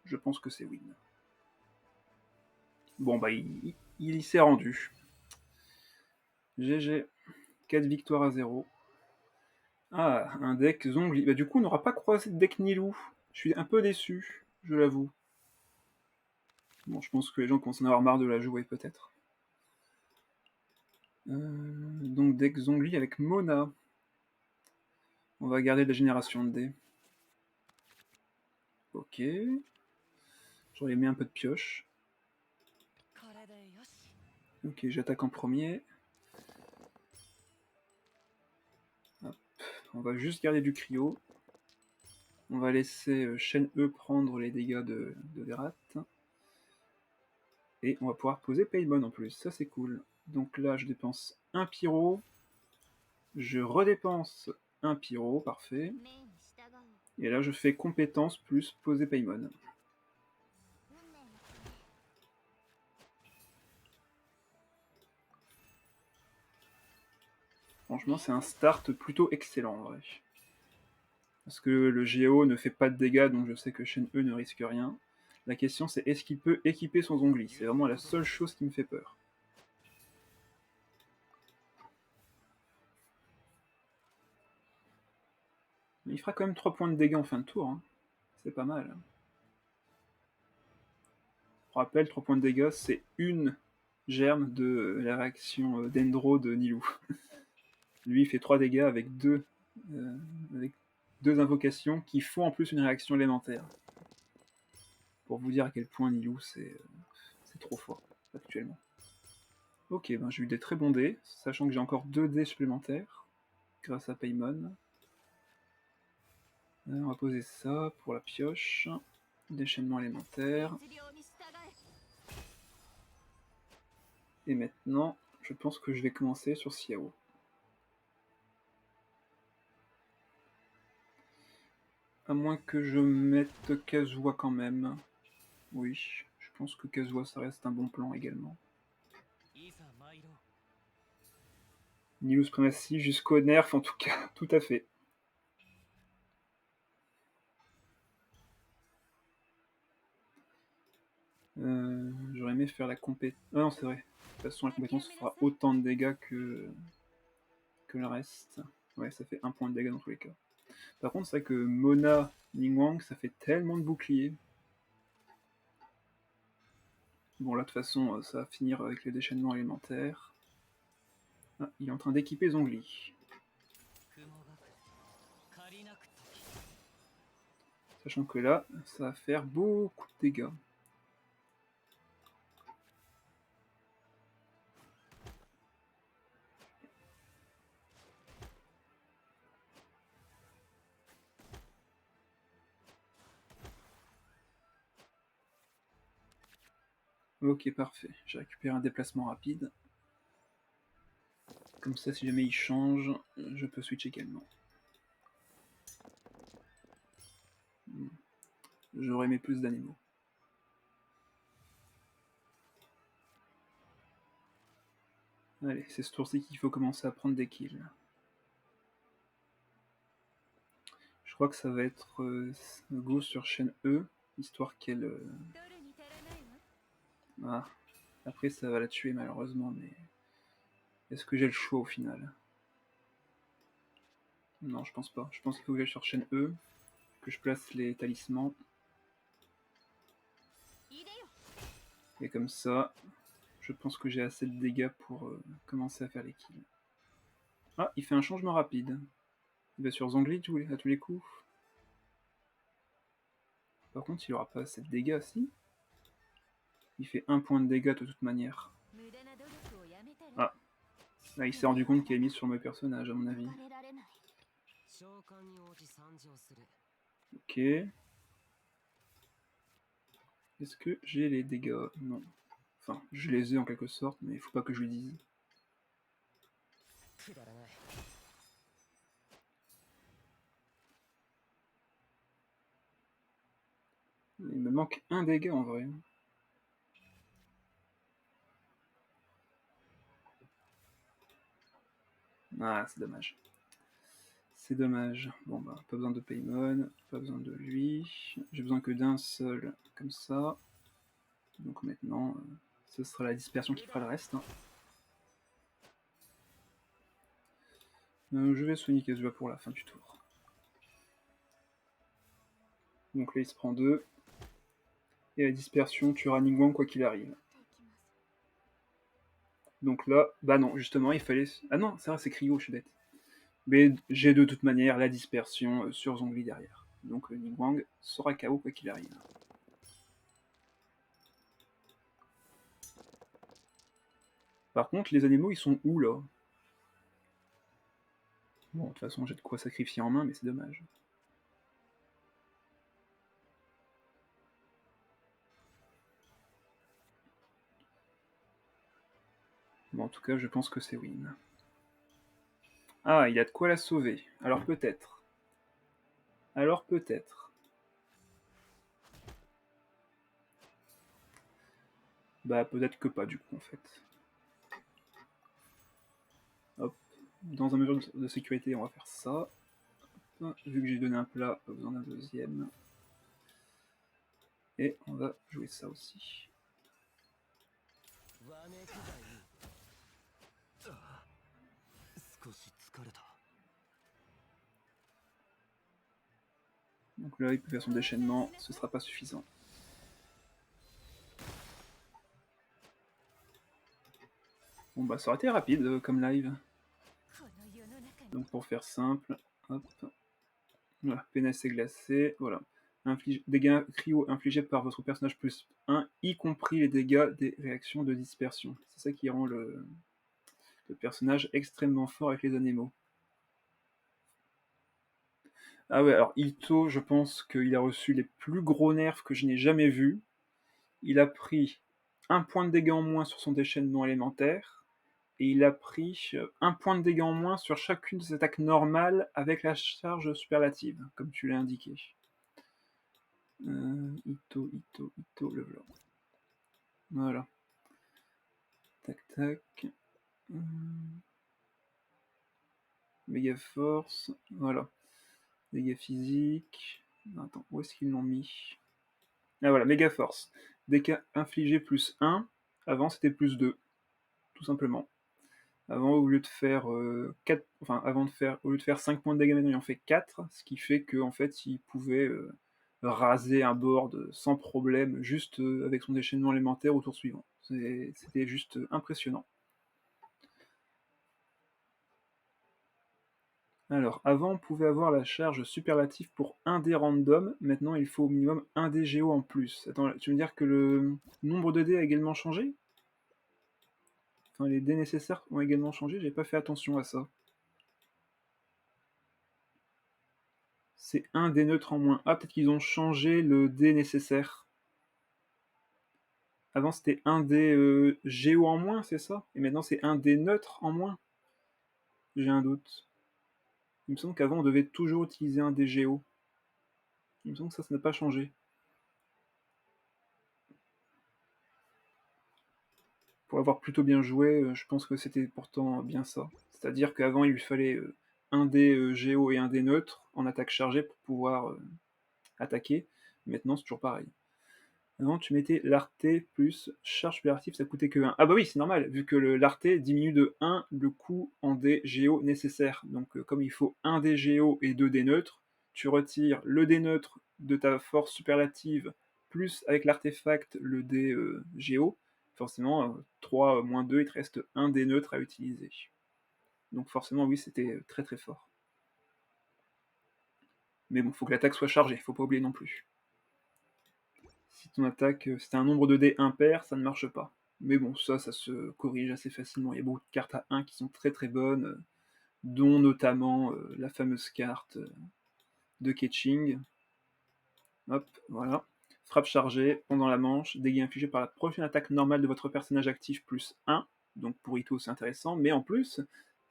A: Je pense que c'est win. Bon, bah, il s'est rendu. GG. 4 victoires à 0. Ah, un deck Zongli. Bah, du coup, on n'aura pas croisé de deck Nilou. Je suis un peu déçu, je l'avoue. Bon, je pense que les gens commencent à en avoir marre de la jouer, peut-être. Donc, deck Zongli avec Mona. On va garder la génération de dés. Ok. J'aurais mis un peu de pioche. Ok, j'attaque en premier. Hop. On va juste garder du cryo. On va laisser Shen E prendre les dégâts de Verat. Et on va pouvoir poser Paymon en plus, ça c'est cool. Donc là je dépense un pyro. Je redépense un pyro, parfait. Et là je fais compétence plus poser Paymon. Franchement c'est un start plutôt excellent en vrai. Parce que le Géo ne fait pas de dégâts, donc je sais que Shen E ne risque rien. La question c'est est-ce qu'il peut équiper son Zongli? C'est vraiment la seule chose qui me fait peur. Mais il fera quand même 3 points de dégâts en fin de tour. Hein. C'est pas mal. Je rappelle, 3 points de dégâts, c'est une germe de la réaction d'Endro de Nilou. Lui, il fait 3 dégâts avec deux invocations qui font en plus une réaction élémentaire. Pour vous dire à quel point Nilou, c'est trop fort, actuellement. Ok, ben j'ai eu des très bons dés, sachant que j'ai encore 2 dés supplémentaires, grâce à Paymon. On va poser ça pour la pioche. Déchaînement élémentaire. Et maintenant, je pense que je vais commencer sur Xiao. À moins que je mette Kazuha quand même. Oui, je pense que Kazuha ça reste un bon plan également. Nilou Supremacy jusqu'au nerf en tout cas, tout à fait. J'aurais aimé faire la compétence. Ah non, c'est vrai. De toute façon, la compétence fera autant de dégâts que le reste. Ouais, ça fait 1 point de dégâts dans tous les cas. Par contre, c'est vrai que Mona Ningguang, ça fait tellement de boucliers. Bon, là, de toute façon, ça va finir avec les déchaînements élémentaires. Ah, il est en train d'équiper Zongli. Sachant que là, ça va faire beaucoup de dégâts. Ok, parfait. J'ai récupéré un déplacement rapide. Comme ça, si jamais il change, je peux switcher également. J'aurais aimé plus d'animaux. Allez, c'est ce tour-ci qu'il faut commencer à prendre des kills. Je crois que ça va être go sur chaîne E, histoire qu'elle... Ah. Après, ça va la tuer malheureusement, mais... Est-ce que j'ai le choix au final? Non, je pense pas. Je pense qu'il faut que j'aille sur chaîne E, que je place les talismans. Et comme ça, je pense que j'ai assez de dégâts pour commencer à faire les kills. Ah, il fait un changement rapide. Il va sur Zhongli à tous les coups. Par contre, il aura pas assez de dégâts, si. Il fait 1 point de dégâts de toute manière. Ah, là, il s'est rendu compte qu'il a mis sur mes personnages, à mon avis. Ok. Est-ce que j'ai les dégâts? Non. Enfin, je les ai en quelque sorte, mais il faut pas que je lui dise. Il me manque un dégât en vrai. Ah, c'est dommage. C'est dommage. Bon bah, pas besoin de Paimon, pas besoin de lui. J'ai besoin que d'un seul, comme ça. Donc maintenant, ce sera la dispersion qui fera le reste. Hein. Je vais soigner Kazuha pour la fin du tour. Donc là, il se prend 2. Et la dispersion tuera Ningguang quoi qu'il arrive. Donc là, bah non, justement, il fallait... Ah non, c'est vrai, c'est Cryo, je suis bête. Mais j'ai de toute manière la dispersion sur Zhongli derrière. Donc Ningguang sera KO quoi qu'il arrive. Par contre, les animaux, ils sont où, là? Bon, de toute façon, j'ai de quoi sacrifier en main, mais c'est dommage. Bon, en tout cas, je pense que c'est win. Ah, il y a de quoi la sauver. Alors peut-être. Alors peut-être. Bah, peut-être que pas, du coup, en fait. Hop. Dans un mesure de sécurité, on va faire ça. Vu que j'ai donné un plat, pas besoin d'un deuxième. Et on va jouer ça aussi. Donc là, il peut faire son déchaînement, ce sera pas suffisant. Bon bah ça aurait été rapide comme live. Donc pour faire simple, hop. Voilà, pénasse et glacé, voilà. Dégâts cryo infligés par votre personnage plus 1, y compris les dégâts des réactions de dispersion. C'est ça qui rend le personnage extrêmement fort avec les animaux. Ah ouais, alors Ito, je pense qu'il a reçu les plus gros nerfs que je n'ai jamais vus. Il a pris 1 point de dégâts en moins sur son déchaînement élémentaire, et il a pris 1 point de dégâts en moins sur chacune de ses attaques normales avec la charge superlative, comme tu l'as indiqué. Ito, le blanc. Voilà. Tac, tac. Méga force. Voilà. Dégâts physiques. Attends, où est-ce qu'ils l'ont mis? Ah voilà, méga force. Dégâts infligés plus 1. Avant, c'était plus 2. Tout simplement. Avant, au lieu de faire 4, enfin, au lieu de faire 5 points de dégâts, maintenant il en fait 4, ce qui fait qu'en fait, il pouvait raser un board sans problème, juste avec son déchaînement élémentaire au tour suivant. C'était juste impressionnant. Alors, avant, on pouvait avoir la charge superlative pour 1 dé random, maintenant il faut au minimum 1 dé géo en plus. Attends, tu veux me dire que le nombre de dés a également changé? Enfin, les dés nécessaires ont également changé, j'ai pas fait attention à ça. C'est 1 dé neutre en moins. Ah, peut-être qu'ils ont changé le dé nécessaire. Avant, c'était 1 dé géo en moins, c'est ça? Et maintenant, c'est 1 dé neutre en moins? J'ai un doute. Il me semble qu'avant, on devait toujours utiliser un dé géo. Il me semble que ça n'a pas changé. Pour avoir plutôt bien joué, je pense que c'était pourtant bien ça. C'est-à-dire qu'avant, il lui fallait un dé géo et un dé neutre en attaque chargée pour pouvoir attaquer. Maintenant, c'est toujours pareil. Avant, tu mettais l'arté plus charge supplémentaire, ça coûtait que 1. Ah bah oui, c'est normal, vu que l'arté diminue de 1 le coût en dés géo nécessaire. Donc comme il faut 1 dé géo et 2 dés neutres, tu retires le dé neutre de ta force superlative, plus avec l'artefact le dé géo. Forcément, 3 moins 2, il te reste 1 dé neutre à utiliser. Donc forcément, oui, c'était très très fort. Mais bon, faut que l'attaque soit chargée, faut pas oublier non plus. Si ton attaque, c'était un nombre de dés impair, ça ne marche pas. Mais bon, ça se corrige assez facilement. Il y a beaucoup de cartes à 1 qui sont très très bonnes, dont notamment la fameuse carte de Ketching. Hop, voilà. Frappe chargée pendant la manche, dégâts infligés par la prochaine attaque normale de votre personnage actif plus 1. Donc pour Ito, c'est intéressant. Mais en plus,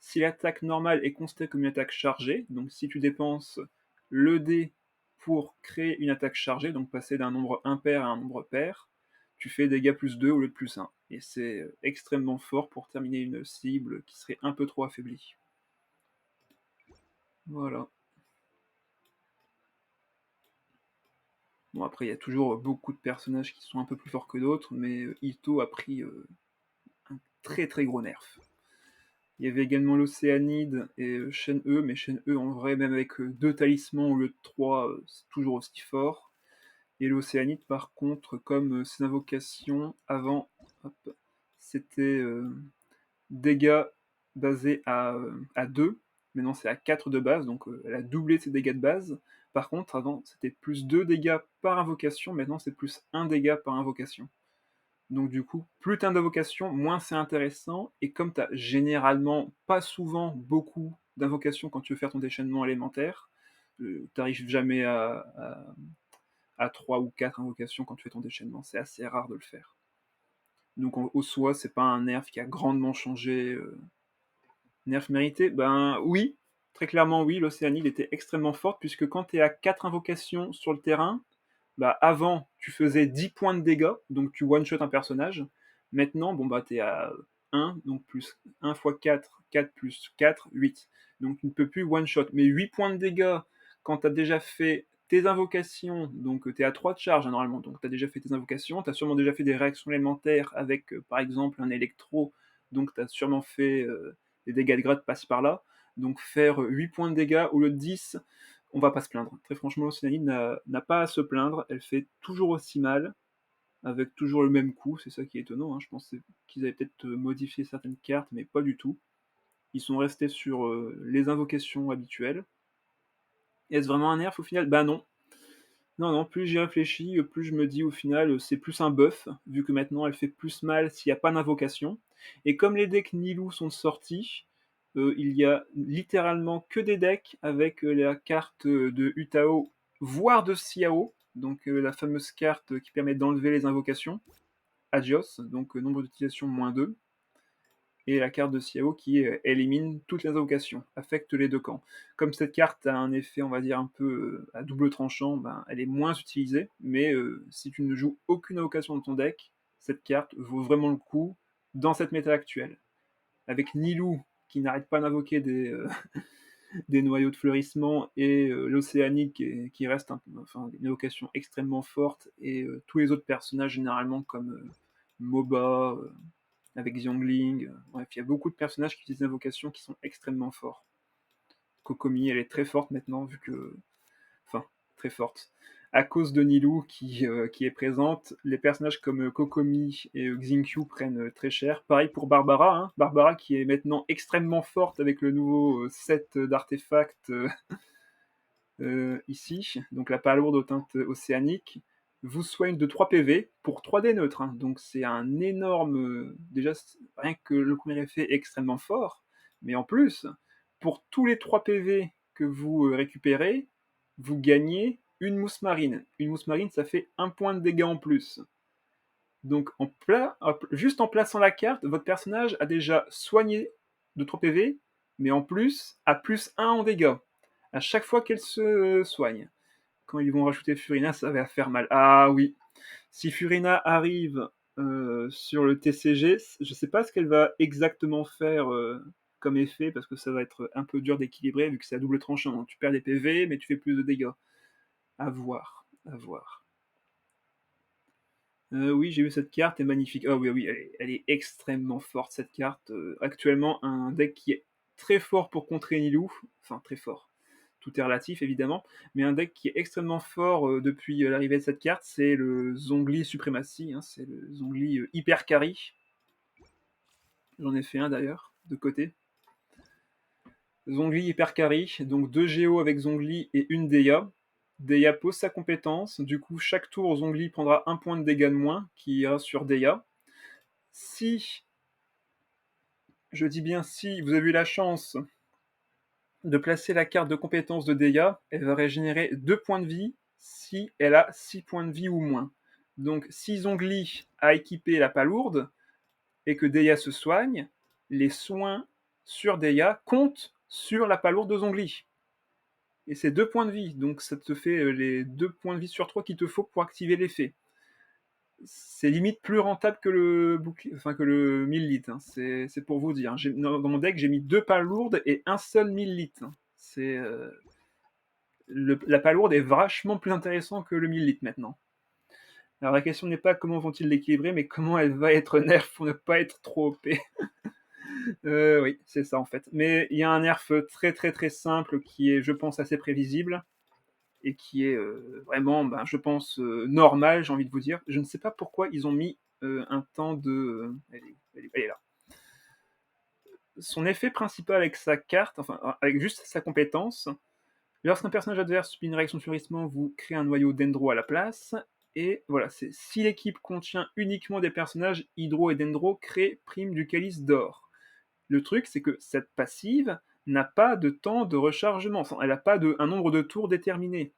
A: si l'attaque normale est considérée comme une attaque chargée, donc si tu dépenses le dé pour créer une attaque chargée, donc passer d'un nombre impair à un nombre pair, tu fais dégâts plus 2 au lieu de plus 1. Et c'est extrêmement fort pour terminer une cible qui serait un peu trop affaiblie. Voilà. Bon, après, il y a toujours beaucoup de personnages qui sont un peu plus forts que d'autres, mais Ito a pris un très très gros nerf. Il y avait également l'Océanide et Shen-E, mais Shen-E en vrai, même avec 2 talismans au lieu de 3, c'est toujours aussi fort. Et l'Océanide, par contre, comme ses invocations avant, c'était dégâts basés à 2, maintenant c'est à 4 de base, donc elle a doublé ses dégâts de base. Par contre, avant c'était plus 2 dégâts par invocation, maintenant c'est plus 1 dégât par invocation. Donc du coup, plus t'as d'invocations, moins c'est intéressant, et comme t'as généralement pas souvent beaucoup d'invocations quand tu veux faire ton déchaînement élémentaire, t'arrives jamais à 3 ou 4 invocations quand tu fais ton déchaînement, c'est assez rare de le faire. Donc au soi, c'est pas un nerf qui a grandement changé. Nerf mérité? Ben oui, très clairement oui, l'Océanide était extrêmement forte, puisque quand t'es à 4 invocations sur le terrain, bah avant, tu faisais 10 points de dégâts, donc tu one-shot un personnage. Maintenant, bon bah t'es à 1, donc plus 1 fois 4, 4 plus 4, 8. Donc tu ne peux plus one-shot. Mais 8 points de dégâts, quand t'as déjà fait tes invocations, donc t'es à 3 de charge hein, normalement, donc t'as déjà fait tes invocations, t'as sûrement déjà fait des réactions élémentaires avec par exemple un électro, donc t'as sûrement fait des dégâts de grade passe par là. Donc faire 8 points de dégâts au lieu de 10, on va pas se plaindre. Très franchement, Océanide n'a pas à se plaindre, elle fait toujours aussi mal, avec toujours le même coup, c'est ça qui est étonnant, hein. Je pensais qu'ils avaient peut-être modifié certaines cartes, mais pas du tout. Ils sont restés sur les invocations habituelles. Et est-ce vraiment un nerf au final? Bah non. Non, non, plus j'y réfléchis, plus je me dis au final c'est plus un buff, vu que maintenant elle fait plus mal s'il n'y a pas d'invocation. Et comme les decks Nilou sont sortis, il y a littéralement que des decks avec la carte de Utao, voire de Xiao, donc la fameuse carte qui permet d'enlever les invocations, Adios, donc nombre d'utilisations -2, et la carte de Xiao qui élimine toutes les invocations, affecte les deux camps. Comme cette carte a un effet, on va dire, un peu à double tranchant, ben, elle est moins utilisée, mais si tu ne joues aucune invocation dans ton deck, cette carte vaut vraiment le coup dans cette méta actuelle. Avec Nilou, qui n'arrête pas d'invoquer des noyaux de fleurissement, et l'Océanique qui reste enfin, une invocation extrêmement forte, et tous les autres personnages généralement comme Moba, avec Xiangling. Bref, il y a beaucoup de personnages qui utilisent des invocations qui sont extrêmement forts. Kokomi, elle est très forte maintenant, vu que. Enfin, très forte. À cause de Nilou qui est présente, les personnages comme Kokomi et Xingqiu prennent très cher. Pareil pour Barbara, hein. Barbara qui est maintenant extrêmement forte avec le nouveau set d'artefacts ici, donc la palourde aux teintes océaniques, vous soigne de 3 PV pour 3 dés neutres. Hein. Donc c'est un énorme. Déjà, rien que le premier effet est extrêmement fort, mais en plus, pour tous les 3 PV que vous récupérez, vous gagnez une mousse marine. Une mousse marine, ça fait 1 point de dégâts en plus. Donc juste en plaçant la carte, votre personnage a déjà soigné de 3 PV, mais en plus a plus 1 en dégâts à chaque fois qu'elle se soigne. Quand ils vont rajouter Furina, ça va faire mal. Ah oui, si Furina arrive sur le TCG, je sais pas ce qu'elle va exactement faire comme effet, parce que ça va être un peu dur d'équilibrer, vu que c'est à double tranchant. Tu perds des PV, mais tu fais plus de dégâts. À voir, à voir. Oui, j'ai vu cette carte, elle est magnifique. Ah oui, oui, elle est extrêmement forte cette carte, actuellement un deck qui est très fort pour contrer Nilou, enfin très fort, tout est relatif évidemment, mais un deck qui est extrêmement fort, depuis, l'arrivée de cette carte, c'est le Zhongli Supremacy, hein, c'est le Zhongli, hyper carry. J'en ai fait un d'ailleurs, de côté. Zhongli hyper carry, donc 2 Géo avec Zhongli et une Deya. Deya pose sa compétence, du coup chaque tour Zhongli prendra un point de dégâts de moins qui ira sur Deya. Si, je dis bien si, vous avez eu la chance de placer la carte de compétence de Deya, elle va régénérer 2 points de vie si elle a 6 points de vie ou moins. Donc si Zhongli a équipé la palourde et que Deya se soigne, les soins sur Deya comptent sur la palourde de Zhongli. Et c'est 2 points de vie, donc ça te fait les 2 points de vie sur 3 qu'il te faut pour activer l'effet. C'est limite plus rentable que le bouclier, enfin que le 1000 litres. Hein. C'est pour vous dire. Dans mon deck, j'ai mis 2 palourdes et un seul 1000 litres. Hein. C'est la palourde est vachement plus intéressant que le 1000 litres maintenant. Alors la question n'est pas comment vont-ils l'équilibrer, mais comment elle va être nerf pour ne pas être trop OP. Oui, c'est ça en fait. Mais il y a un nerf très très très simple qui est, je pense, assez prévisible et qui est vraiment, ben, je pense, normal, j'ai envie de vous dire. Je ne sais pas pourquoi ils ont mis un temps de... elle est là. Son effet principal avec sa carte, enfin avec juste sa compétence, lorsqu'un personnage adverse subit une réaction de fleurissement, vous créez un noyau Dendro à la place. Et voilà, c'est si l'équipe contient uniquement des personnages, Hydro et Dendro créent prime du calice d'or. Le truc, c'est que cette passive n'a pas de temps de rechargement, enfin, elle n'a pas un nombre de tours déterminé.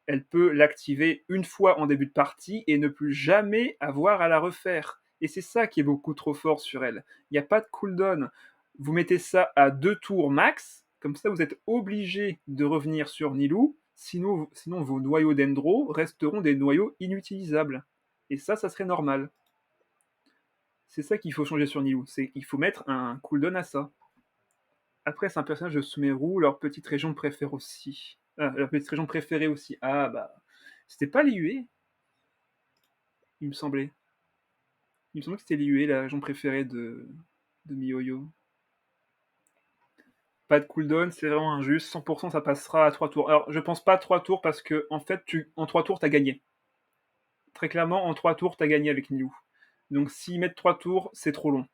A: Elle peut l'activer une fois en début de partie et ne plus jamais avoir à la refaire. Et c'est ça qui est beaucoup trop fort sur elle. Il n'y a pas de cooldown. Vous mettez ça à 2 tours max, comme ça vous êtes obligé de revenir sur Nilou, sinon vos noyaux d'Endro resteront des noyaux inutilisables. Et ça serait normal. C'est ça qu'il faut changer sur Nilou, c'est qu'il faut mettre un cooldown à ça. Après, c'est un personnage de Sumeru, leur petite région préférée aussi. Leur petite région préférée aussi. Ah bah, c'était pas l'IUE, il me semblait. Il me semblait que c'était l'IUE, la région préférée de Miyoyo. Pas de cooldown, c'est vraiment injuste. 100% ça passera à 3 tours. Alors, je pense pas à 3 tours parce que, en fait, en 3 tours, t'as gagné. Très clairement, en 3 tours, t'as gagné avec Nilou. Donc, s'ils mettent 3 tours, c'est trop long.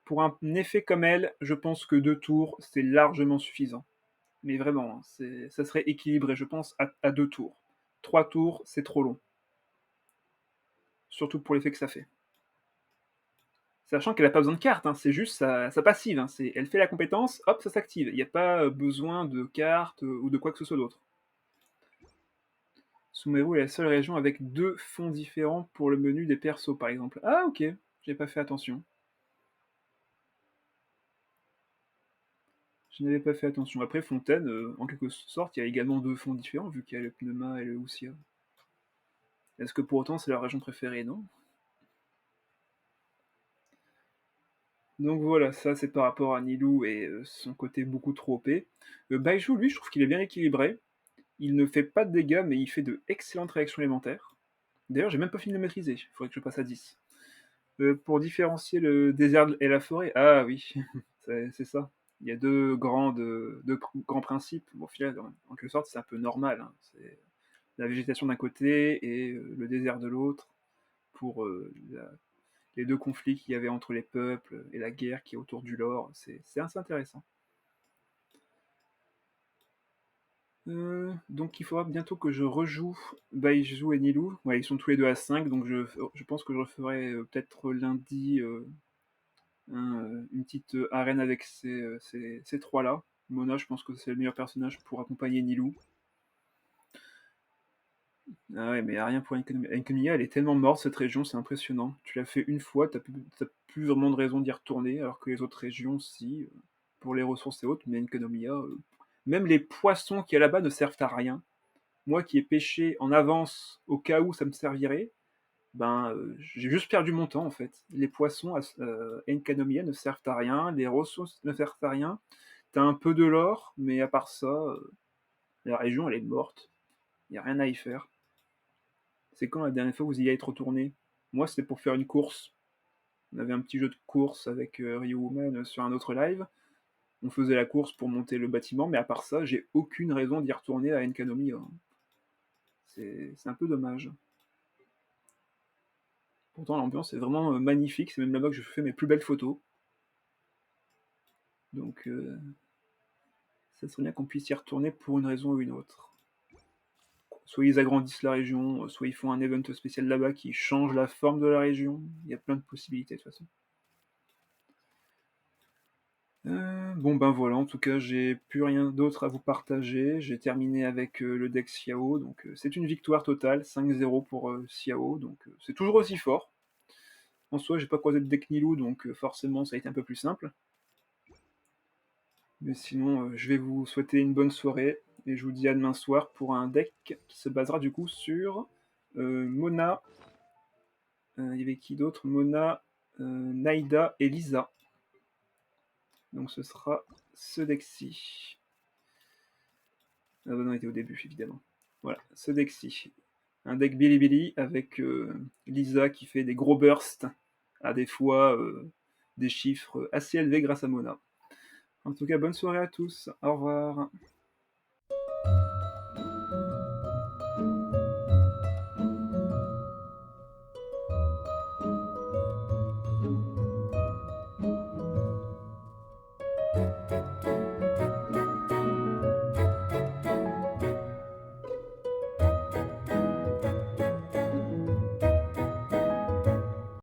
A: Pour un effet comme elle, je pense que 2 tours, c'est largement suffisant. Mais vraiment, ça serait équilibré, je pense, à 2 tours. 3 tours, c'est trop long. Surtout pour l'effet que ça fait. Sachant qu'elle n'a pas besoin de carte, hein, c'est juste sa passive. Hein, elle fait la compétence, hop, ça s'active. Il n'y a pas besoin de carte ou de quoi que ce soit d'autre. Sumeru est la seule région avec 2 fonds différents pour le menu des persos, par exemple. Ah, ok, j'ai pas fait attention. Je n'avais pas fait attention. Après, Fontaine, en quelque sorte, il y a également 2 fonds différents, vu qu'il y a le Pneuma et le Usia. Est-ce que pour autant c'est leur région préférée? Non. Donc voilà, ça c'est par rapport à Nilou et son côté beaucoup trop OP. Baizhu, lui, je trouve qu'il est bien équilibré. Il ne fait pas de dégâts, mais il fait de excellentes réactions élémentaires. D'ailleurs, j'ai même pas fini de le maîtriser, il faudrait que je passe à 10. Pour différencier le désert et la forêt, ah oui, c'est ça. Il y a deux grands principes. Bon, au final, en quelque sorte, c'est un peu normal. Hein. C'est la végétation d'un côté et le désert de l'autre, pour les 2 conflits qu'il y avait entre les peuples et la guerre qui est autour du lore. C'est assez intéressant. Donc il faudra bientôt que je rejoue Baizhu et Nilou. Ouais, ils sont tous les deux à 5, donc je pense que je referai peut-être lundi une petite arène avec ces trois-là. Mona, je pense que c'est le meilleur personnage pour accompagner Nilou. Ah ouais, mais rien pour Enkomiya, elle est tellement morte cette région, c'est impressionnant. Tu l'as fait une fois, t'as plus vraiment de raison d'y retourner, alors que les autres régions, si, pour les ressources et autres, mais Enkomiya, même les poissons qu'il y a là-bas ne servent à rien. Moi qui ai pêché en avance au cas où ça me servirait, ben j'ai juste perdu mon temps en fait. Les poissons à Enkanomiya ne servent à rien, les ressources ne servent à rien. T'as un peu de l'or, mais à part ça, la région elle est morte. Il n'y a rien à y faire. C'est quand la dernière fois que vous y êtes retourné? Moi, c'était pour faire une course. On avait un petit jeu de course avec, Ryu Woman, sur un autre live. On faisait la course pour monter le bâtiment, mais à part ça, j'ai aucune raison d'y retourner à Enkanomiya, hein. C'est un peu dommage. Pourtant l'ambiance est vraiment, magnifique, c'est même là-bas que je fais mes plus belles photos. Donc ça serait bien qu'on puisse y retourner pour une raison ou une autre. Soit ils agrandissent la région, soit ils font un event spécial là-bas qui change la forme de la région. Il y a plein de possibilités de toute façon. Bon ben voilà, en tout cas j'ai plus rien d'autre à vous partager. J'ai terminé avec le deck Xiao, donc c'est une victoire totale, 5-0 pour Xiao, donc c'est toujours aussi fort. En soi, j'ai pas croisé de deck Nilou, donc forcément ça a été un peu plus simple. Mais sinon, je vais vous souhaiter une bonne soirée, et je vous dis à demain soir pour un deck qui se basera du coup sur Mona, il y avait qui d'autre? Mona, Naïda et Lisa. Donc ce sera ce deck-ci. Ah bah non, il était au début, évidemment. Voilà, ce deck-ci. Un deck Bilibili avec Lisa qui fait des gros bursts, à des fois des chiffres assez élevés grâce à Mona. En tout cas, bonne soirée à tous. Au revoir.